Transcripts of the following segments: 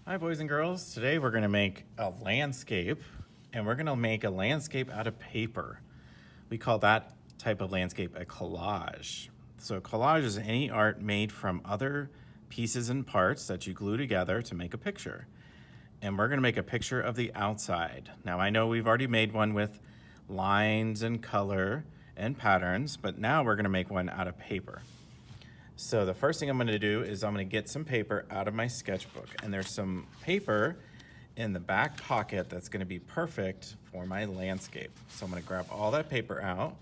Hi boys and girls, today we're going to make a landscape, and we're going to make a landscape out of paper. We call that type of landscape a collage. So a collage is any art made from other pieces and parts that you glue together to make a picture. And we're going to make a picture of the outside. Now I know we've already made one with lines and color and patterns, but now we're going to make one out of paper. So the first thing I'm going to do is I'm going to get some paper out of my sketchbook, and there's some paper in the back pocket that's going to be perfect for my landscape. So I'm going to grab all that paper out,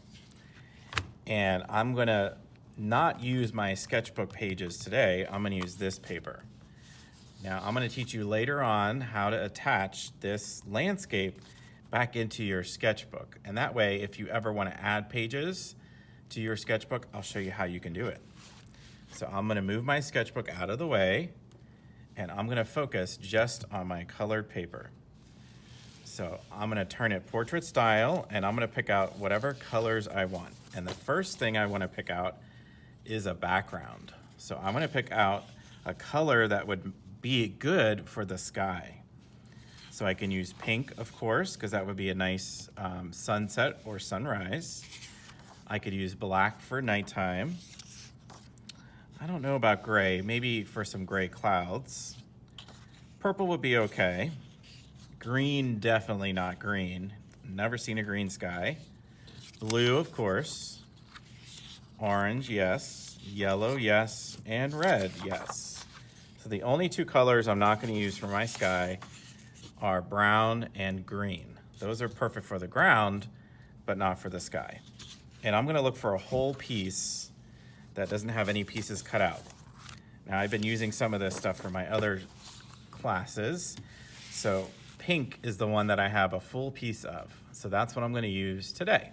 and I'm going to not use my sketchbook pages today. I'm going to use this paper. Now I'm going to teach you later on how to attach this landscape back into your sketchbook, and that way if you ever want to add pages to your sketchbook, I'll show you how you can do it. So I'm gonna move my sketchbook out of the way, and I'm gonna focus just on my colored paper. So I'm gonna turn it portrait style, and I'm gonna pick out whatever colors I want. And the first thing I wanna pick out is a background. So I'm gonna pick out a color that would be good for the sky. So I can use pink, of course, because that would be a nice sunset or sunrise. I could use black for nighttime. I don't know about gray, maybe for some gray clouds. Purple would be okay. Green, definitely not green. Never seen a green sky. Blue, of course. Orange, yes. Yellow, yes. And red, yes. So the only two colors I'm not going to use for my sky are brown and green. Those are perfect for the ground, but not for the sky. And I'm going to look for a whole piece that doesn't have any pieces cut out. Now I've been using some of this stuff for my other classes. So pink is the one that I have a full piece of. So that's what I'm gonna use today.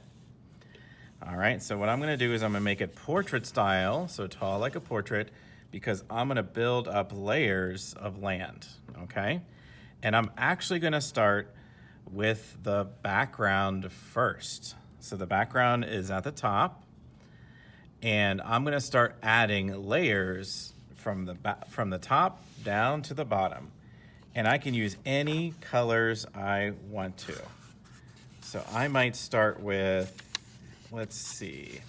All right, so what I'm gonna do is I'm gonna make it portrait style, so tall like a portrait, because I'm gonna build up layers of land, okay? And I'm actually gonna start with the background first. So the background is at the top, and I'm gonna start adding layers from the top down to the bottom. And I can use any colors I want to. So I might start with, let's see.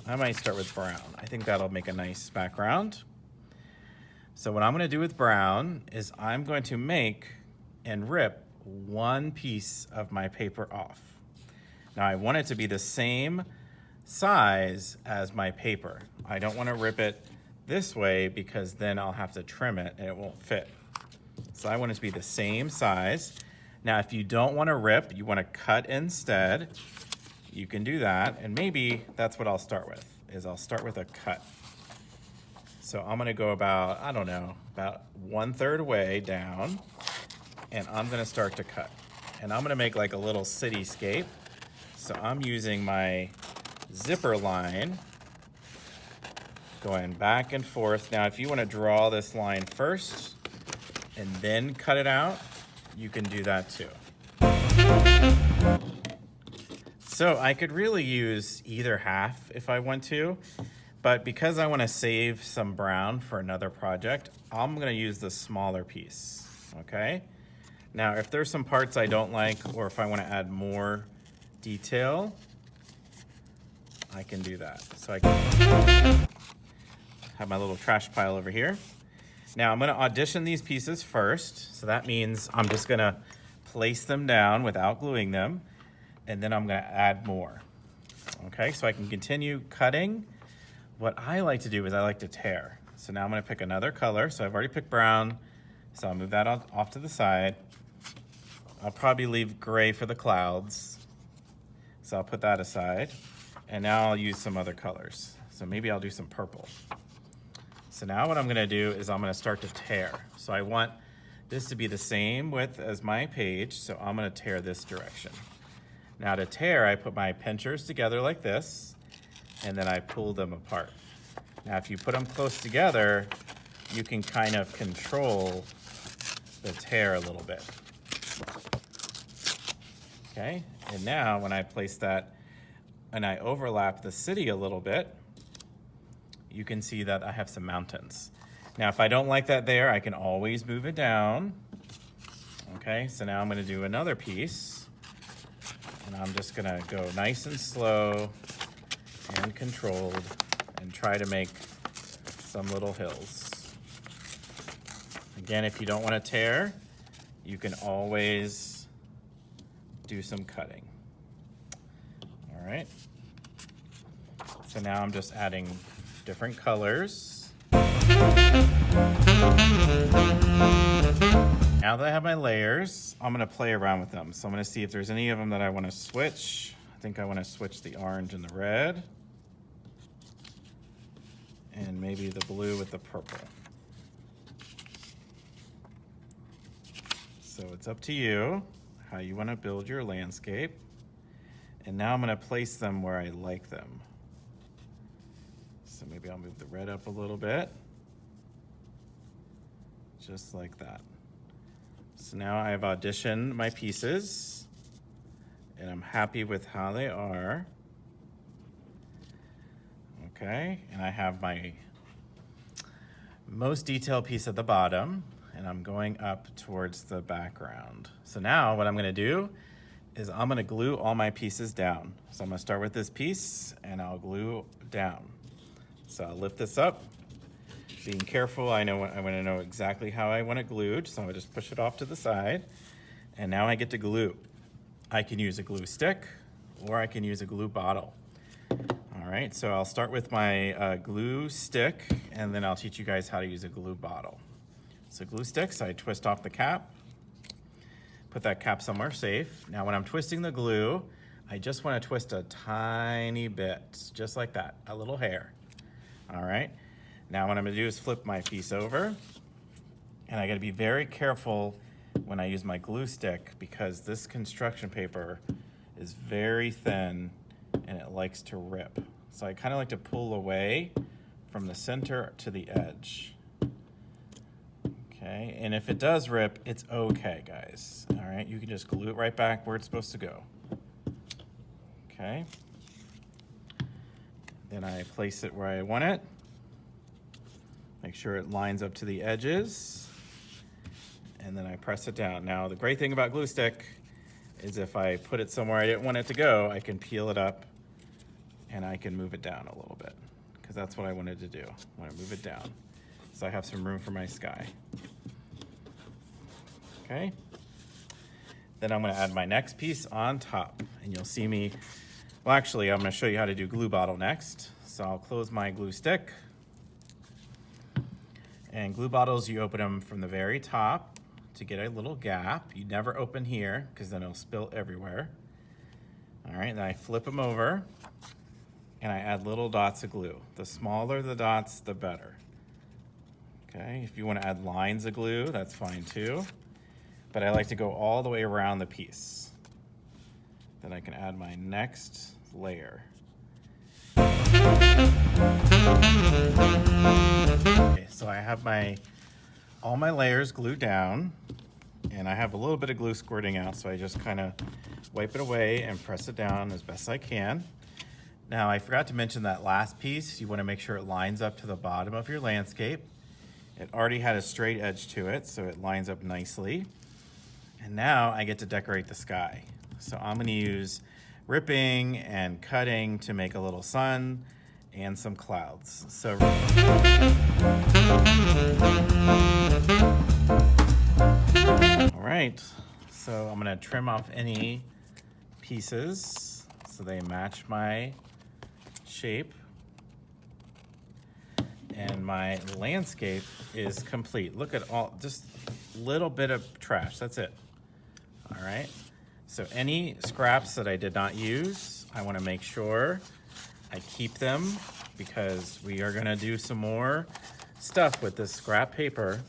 I might start with brown. I think that'll make a nice background. So what I'm gonna do with brown is I'm going to make and rip one piece of my paper off. Now I want it to be the same size as my paper. I don't want to rip it this way because then I'll have to trim it and it won't fit. So I want it to be the same size. Now if you don't want to rip, you want to cut instead, you can do that, and maybe that's what I'll start with, is I'll start with a cut. So I'm going to go about, I don't know, about 1/3 way down, and I'm going to start to cut. And I'm going to make like a little cityscape. So I'm using my zipper line going back and forth. Now if you want to draw this line first and then cut it out, you can do that too. So I could really use either half if I want to, but because I want to save some brown for another project, I'm going to use the smaller piece, okay? Now if there's some parts I don't like, or if I want to add more detail, I can do that. So I can have my little trash pile over here. Now I'm gonna audition these pieces first. So that means I'm just gonna place them down without gluing them, and then I'm gonna add more. Okay, so I can continue cutting. What I like to do is I like to tear. So now I'm gonna pick another color. So I've already picked brown, so I'll move that off to the side. I'll probably leave gray for the clouds. So I'll put that aside. And now I'll use some other colors. So maybe I'll do some purple. So now what I'm gonna do is I'm gonna start to tear. So I want this to be the same width as my page, so I'm gonna tear this direction. Now to tear, I put my pinchers together like this, and then I pull them apart. Now if you put them close together, you can kind of control the tear a little bit. Okay, and now when I place that and I overlap the city a little bit, you can see that I have some mountains. Now, if I don't like that there, I can always move it down. Okay, so now I'm gonna do another piece. And I'm just gonna go nice and slow and controlled and try to make some little hills. Again, if you don't want to tear, you can always do some cutting. All right. So now I'm just adding different colors. Now that I have my layers, I'm gonna play around with them. So I'm gonna see if there's any of them that I wanna switch. I think I wanna switch the orange and the red. And maybe the blue with the purple. So it's up to you how you wanna build your landscape. And now I'm gonna place them where I like them. So maybe I'll move the red up a little bit. Just like that. So now I've auditioned my pieces and I'm happy with how they are. Okay, and I have my most detailed piece at the bottom and I'm going up towards the background. So now what I'm gonna do is I'm gonna glue all my pieces down. So I'm gonna start with this piece and I'll glue down. So I'll lift this up. Being careful, I want to know exactly how I want it glued, so I'll just push it off to the side. And now I get to glue. I can use a glue stick or I can use a glue bottle. All right, so I'll start with my glue stick and then I'll teach you guys how to use a glue bottle. So glue sticks, I twist off the cap, put that cap somewhere safe. Now when I'm twisting the glue, I just want to twist a tiny bit, just like that, a little hair. All right. Now what I'm gonna do is flip my piece over and I gotta be very careful when I use my glue stick because this construction paper is very thin and it likes to rip. So I kinda like to pull away from the center to the edge. Okay, and if it does rip, it's okay, guys. All right, you can just glue it right back where it's supposed to go. Okay. Then I place it where I want it. Make sure it lines up to the edges, and then I press it down. Now, the great thing about glue stick is if I put it somewhere I didn't want it to go, I can peel it up and I can move it down a little bit because that's what I wanted to do. I want to move it down so I have some room for my sky. Okay. Then I'm going to add my next piece on top, and you'll see me, well, actually, I'm going to show you how to do glue bottle next. So I'll close my glue stick. And glue bottles, you open them from the very top to get a little gap. You never open here because then it'll spill everywhere. All right, then I flip them over and I add little dots of glue. The smaller the dots, the better. Okay, if you want to add lines of glue, that's fine too. But I like to go all the way around the piece. Then I can add my next layer. Okay, so I have all my layers glued down and I have a little bit of glue squirting out, so I just kind of wipe it away and press it down as best I can. Now I forgot to mention that last piece, you want to make sure it lines up to the bottom of your landscape. It already had a straight edge to it, so it lines up nicely. And now I get to decorate the sky. So I'm going to use ripping and cutting to make a little sun and some clouds. So all right, so I'm gonna trim off any pieces so they match my shape. And my landscape is complete. Look at all, just a little bit of trash, that's it. All right, so any scraps that I did not use, I wanna make sure I keep them because we are gonna do some more stuff with this scrap paper.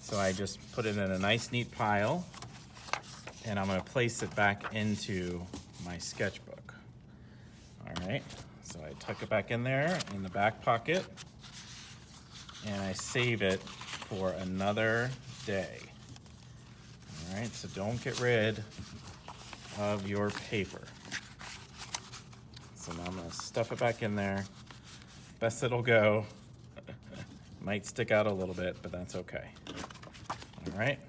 So I just put it in a nice neat pile and I'm gonna place it back into my sketchbook. All right, so I tuck it back in there in the back pocket and I save it for another day. All right, so don't get rid of your paper. So now I'm gonna stuff it back in there. Best it'll go. Might stick out a little bit, but that's okay. All right.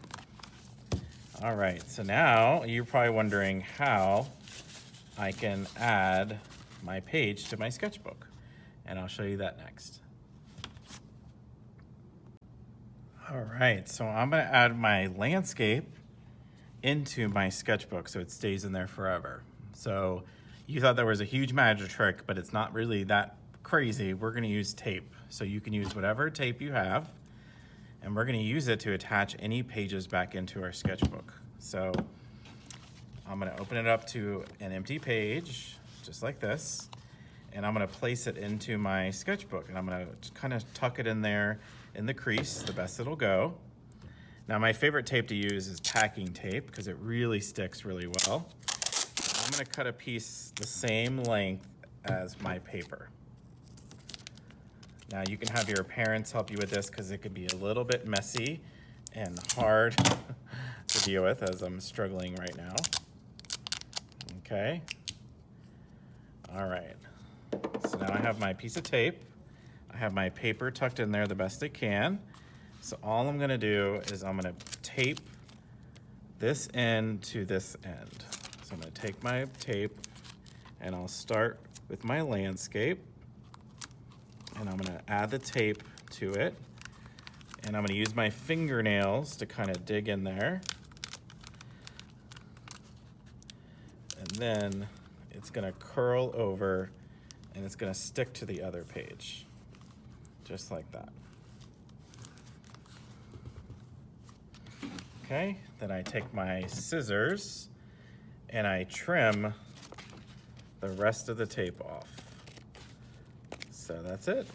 All right, so now you're probably wondering how I can add my page to my sketchbook, and I'll show you that next. All right, so I'm gonna add my landscape into my sketchbook so it stays in there forever. So you thought there was a huge magic trick, but it's not really that crazy. We're gonna use tape. So you can use whatever tape you have, and we're gonna use it to attach any pages back into our sketchbook. So I'm gonna open it up to an empty page, just like this, and I'm gonna place it into my sketchbook, and I'm gonna kind of tuck it in there in the crease, the best it'll go. Now my favorite tape to use is packing tape because it really sticks really well. I'm gonna cut a piece the same length as my paper. Now you can have your parents help you with this because it can be a little bit messy and hard to deal with, as I'm struggling right now. Okay. All right. So now I have my piece of tape. I have my paper tucked in there the best I can. So all I'm gonna do is I'm gonna tape this end to this end. So I'm gonna take my tape and I'll start with my landscape, and I'm gonna add the tape to it, and I'm gonna use my fingernails to kind of dig in there. And then it's gonna curl over and it's gonna stick to the other page, just like that. Okay, then I take my scissors and I trim the rest of the tape off. So that's it.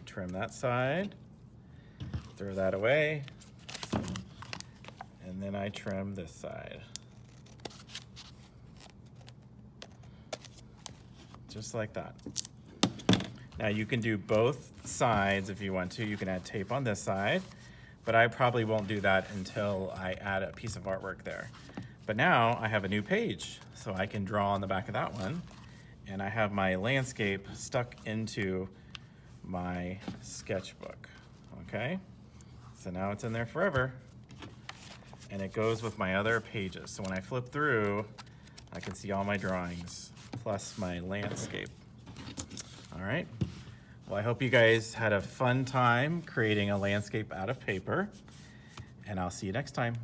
Trim that side, throw that away, and then I trim this side. Just like that. Now you can do both sides if you want to. You can add tape on this side, but I probably won't do that until I add a piece of artwork there. But now I have a new page, so I can draw on the back of that one, and I have my landscape stuck into my sketchbook, okay? So now it's in there forever, and it goes with my other pages. So when I flip through, I can see all my drawings, plus my landscape. All right, well, I hope you guys had a fun time creating a landscape out of paper, and I'll see you next time.